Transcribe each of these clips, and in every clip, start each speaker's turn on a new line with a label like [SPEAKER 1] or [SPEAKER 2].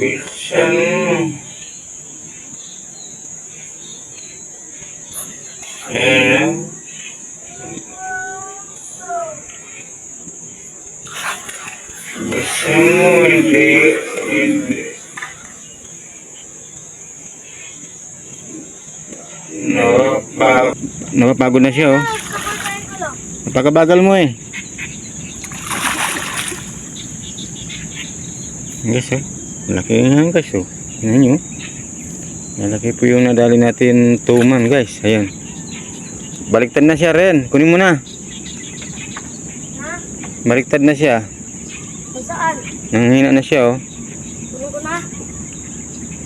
[SPEAKER 1] Christian. Ayan. Gusto mo, hindi. Napapagod na siya, oh. Napakabagal mo, eh. Guys, oh. Malaki yan, guys, oh. Tingnan nyo. Malaki po yung nadali natin tuman, guys. Ayan. Baliktad na siya rin. Kunin mo na. Baliktad na siya.
[SPEAKER 2] Saan?
[SPEAKER 1] Nanghina na siya, oh.
[SPEAKER 2] Kunin ko na.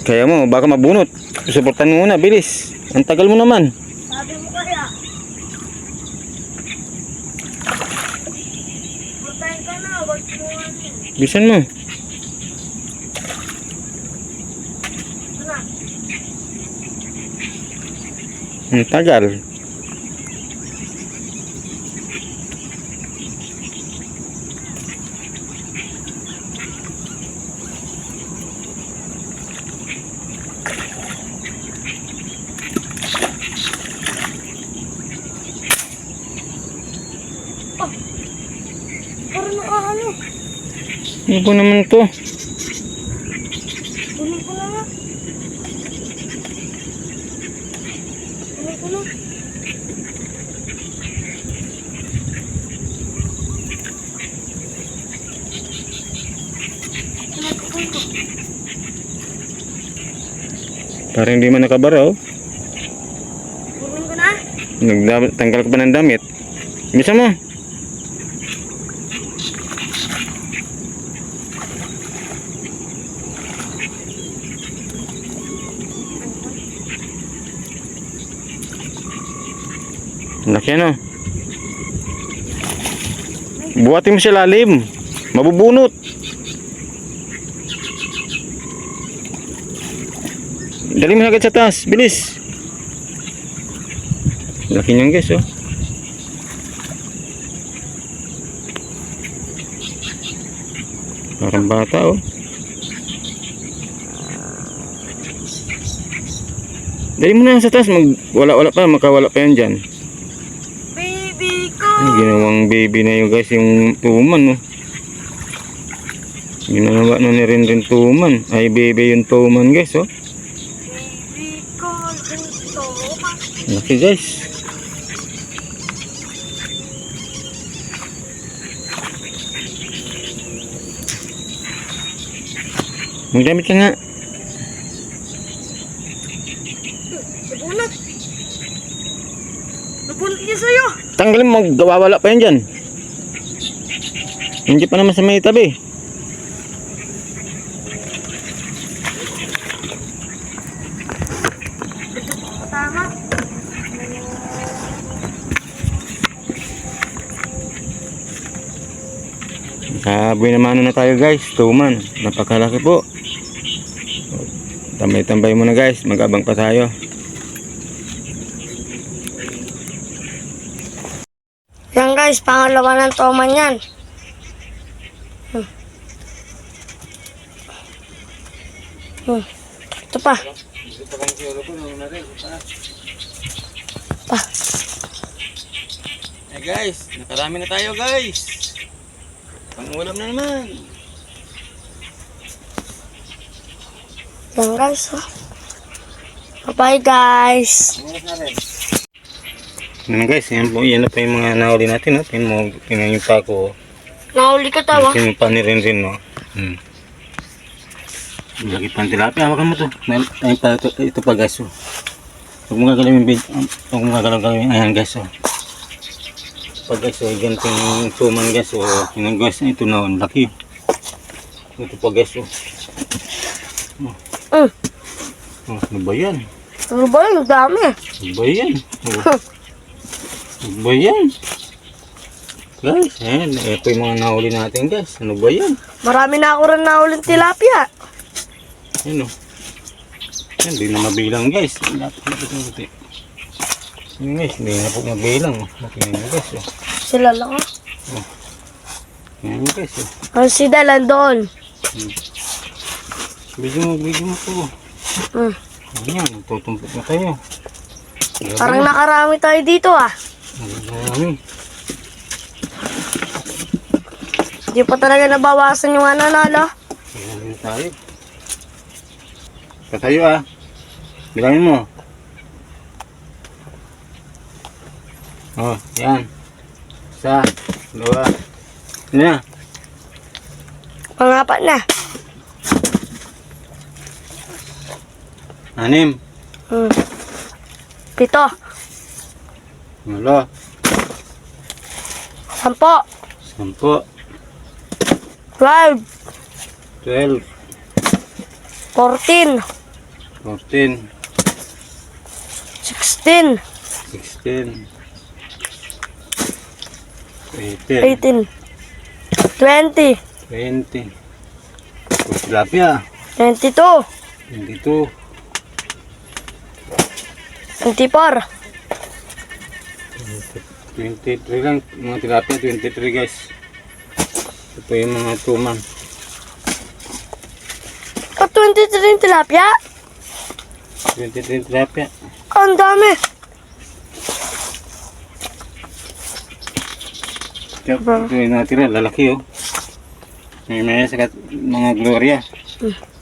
[SPEAKER 1] Kaya mo, baka mabunot. Suportan mo muna, bilis. Ang tagal mo naman.
[SPEAKER 2] Sabi mo kaya. Patayin ka na, wag mo ano.
[SPEAKER 1] Bisan mo.
[SPEAKER 2] Ano?
[SPEAKER 1] Ang tagal.
[SPEAKER 2] Parang nakaano.
[SPEAKER 1] Ano po naman to?
[SPEAKER 2] Kunin ko na nga. Kunin ko na.
[SPEAKER 1] Parang hindi man nakabara, oh.
[SPEAKER 2] Kunin ko na.
[SPEAKER 1] Nagtanggal ka pa ng damit. Bisa mo. Laki, ano? Buhatin mo sa lalim. Mabubunot. Dali mo agad sa taas. Bilis. Laki niyan, guys, oh. Parang bata, oh. Dali mo na sa taas. Wala pa. Makawala pa yan dyan.
[SPEAKER 2] Baby ko.
[SPEAKER 1] Ay, ginawang baby na yun, guys, yung tuman, oh. Ginawa na ni Rin tuman. Ay, baby yung tuman, guys, oh.
[SPEAKER 2] Baby ko. Ito.
[SPEAKER 1] Laki, guys. Magdamit ka nga.
[SPEAKER 2] Nabunot. Nabunot niya sa'yo.
[SPEAKER 1] Tanggalin mo, gawawala pa yan dyan. Hindi pa naman sa may tabi.
[SPEAKER 2] Tama.
[SPEAKER 1] Kaboy naman na tayo, guys. Tuman. Napakalaki po. Tambay-tambay muna, guys. Mag-abang pa tayo.
[SPEAKER 2] Yan guys, pangalawa ng toman yan. Ito pa. Pa.
[SPEAKER 1] Eh, guys, nakarami na tayo, guys. Pangulam na naman.
[SPEAKER 2] Yan guys, oh. Bye guys.
[SPEAKER 1] Ano, guys, yan po, yan na pa yung mga nahuli natin, no? Tingnan yung pako.
[SPEAKER 2] Nahuli ka tawa.
[SPEAKER 1] Yung panirin rin, no? Lagi pang tilapia, hawakan mo to. Ito pa, guys, oh. Huwag mo gagalawin, huwag mo gagalawin. Ayan, guys, oh. Pag, guys, oh, ganitong suman, guys, oh. Yun, guys, ito na, laki. Ito pa, guys, oh. Oh, ano ba yan?
[SPEAKER 2] Ano ba yun? Ang dami.
[SPEAKER 1] Ano ba yan? Oh. Ano ba yan? Guys, ayan, ito yung mga nahuli natin, guys. Ano ba yan?
[SPEAKER 2] Marami na ako rin nahuling tilapia.
[SPEAKER 1] Ayan, oh. Ayan, hindi na mabilang, guys. Ayan, guys, hindi na po mabilang. Ayan, guys, oh.
[SPEAKER 2] Sila lang, oh.
[SPEAKER 1] Ayan, guys, oh.
[SPEAKER 2] Ang si Dalan doon.
[SPEAKER 1] Video mo po.
[SPEAKER 2] Hmm.
[SPEAKER 1] Ayan, tutumpok na tayo.
[SPEAKER 2] Parang nakarami tayo dito ah.
[SPEAKER 1] Marami.
[SPEAKER 2] Hindi pa talaga nabawasan yung lolo.
[SPEAKER 1] Marami na tayo. Patayo ah. Bilangin mo. Oh, yan. Isa, dalawa. Ano na?
[SPEAKER 2] Pangapat na.
[SPEAKER 1] 6.
[SPEAKER 2] Hmm. 7.
[SPEAKER 1] 8.
[SPEAKER 2] 10.
[SPEAKER 1] 10.
[SPEAKER 2] 12.
[SPEAKER 1] 12.
[SPEAKER 2] 14.
[SPEAKER 1] 14.
[SPEAKER 2] 16.
[SPEAKER 1] 16. 18.
[SPEAKER 2] 18. 20.
[SPEAKER 1] 20. Tilapia.
[SPEAKER 2] 22.
[SPEAKER 1] 22.
[SPEAKER 2] 24.
[SPEAKER 1] 23 lang. Mga tilapia, 23 guys. Ito po yung mga tuman.
[SPEAKER 2] 23 yung tilapia?
[SPEAKER 1] 23 tilapia.
[SPEAKER 2] Ang dami.
[SPEAKER 1] Ito yung natira, lalaki oh. May sakat mga Gloria.
[SPEAKER 2] Hmm.